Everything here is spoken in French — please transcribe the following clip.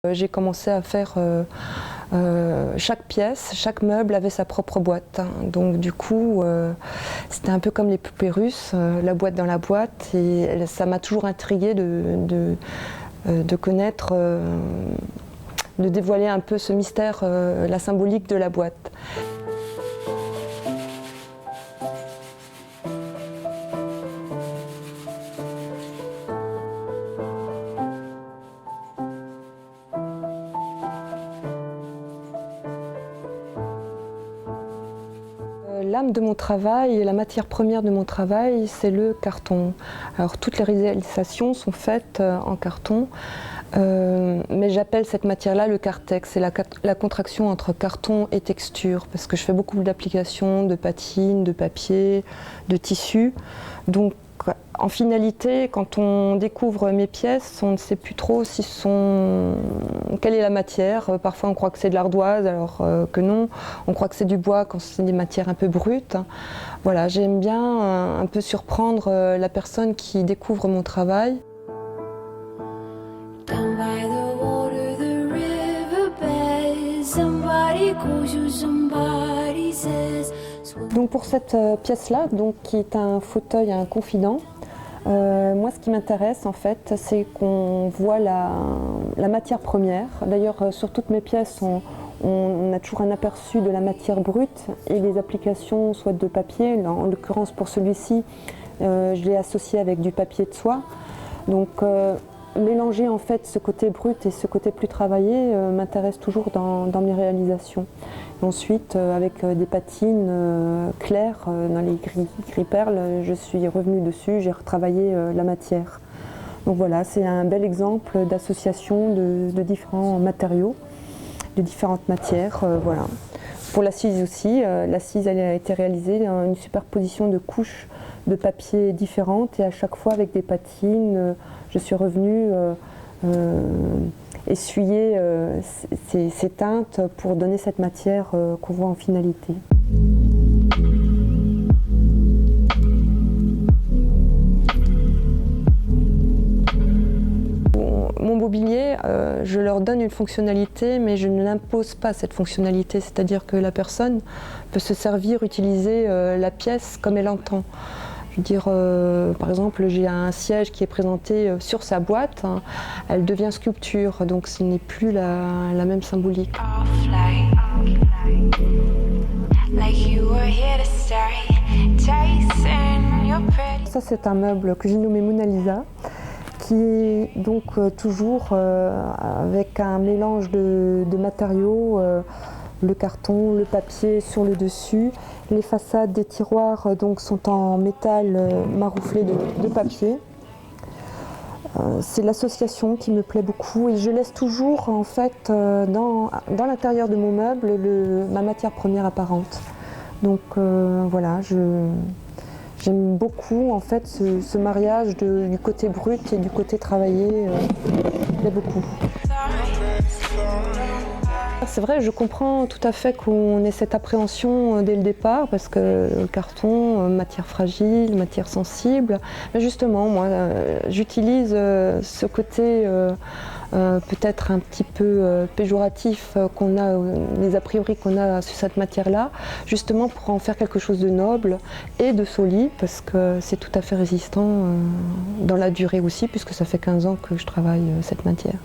J'ai commencé à faire chaque pièce, chaque meuble avait sa propre boîte. Donc du coup, c'était un peu comme les poupées russes, la boîte dans la boîte. Et ça m'a toujours intriguée de connaître, de dévoiler un peu ce mystère, la symbolique de la boîte. L'âme de mon travail, la matière première de mon travail, c'est le carton. Alors toutes les réalisations sont faites en carton, mais j'appelle cette matière-là le cartex. C'est la contraction entre carton et texture, parce que je fais beaucoup d'applications de patine, de papier, de tissu. Donc en finalité, quand on découvre mes pièces, on ne sait plus trop quelle est la matière. Parfois on croit que c'est de l'ardoise alors que non. On croit que c'est du bois quand c'est des matières un peu brutes. Voilà, j'aime bien un peu surprendre la personne qui découvre mon travail. Donc pour cette pièce-là, qui est un fauteuil à un confident, moi ce qui m'intéresse en fait, c'est qu'on voit la matière première. D'ailleurs sur toutes mes pièces, on a toujours un aperçu de la matière brute et les applications soit de papier. En l'occurrence pour celui-ci, je l'ai associé avec du papier de soie. Donc mélanger en fait ce côté brut et ce côté plus travaillé m'intéresse toujours dans mes réalisations. Et ensuite, avec des patines claires dans les gris perles, je suis revenue dessus, j'ai retravaillé la matière. Donc voilà, c'est un bel exemple d'association de différents matériaux, de différentes matières. Voilà. Pour l'assise aussi, l'assise elle a été réalisée dans une superposition de couches de papier différentes et à chaque fois avec des patines, je suis revenue essuyer ces teintes pour donner cette matière qu'on voit en finalité. Mon mobilier, je leur donne une fonctionnalité, mais je ne l'impose pas cette fonctionnalité, c'est-à-dire que la personne peut se servir, utiliser la pièce comme elle entend. Je veux dire, par exemple, j'ai un siège qui est présenté sur sa boîte, elle devient sculpture, donc ce n'est plus la même symbolique. Ça, c'est un meuble que j'ai nommé Mona Lisa, qui est donc toujours avec un mélange de matériaux, le carton, le papier sur le dessus. Les façades des tiroirs sont en métal marouflé de papier. C'est l'association qui me plaît beaucoup et je laisse toujours en fait dans l'intérieur de mon meuble ma matière première apparente. Donc voilà, j'aime beaucoup en fait ce mariage du côté brut et du côté travaillé, me plaît beaucoup. C'est vrai, je comprends tout à fait qu'on ait cette appréhension dès le départ parce que le carton, matière fragile, matière sensible. Mais justement, moi, j'utilise ce côté peut-être un petit peu péjoratif qu'on a, les a priori qu'on a sur cette matière-là, justement pour en faire quelque chose de noble et de solide parce que c'est tout à fait résistant dans la durée aussi puisque ça fait 15 ans que je travaille cette matière.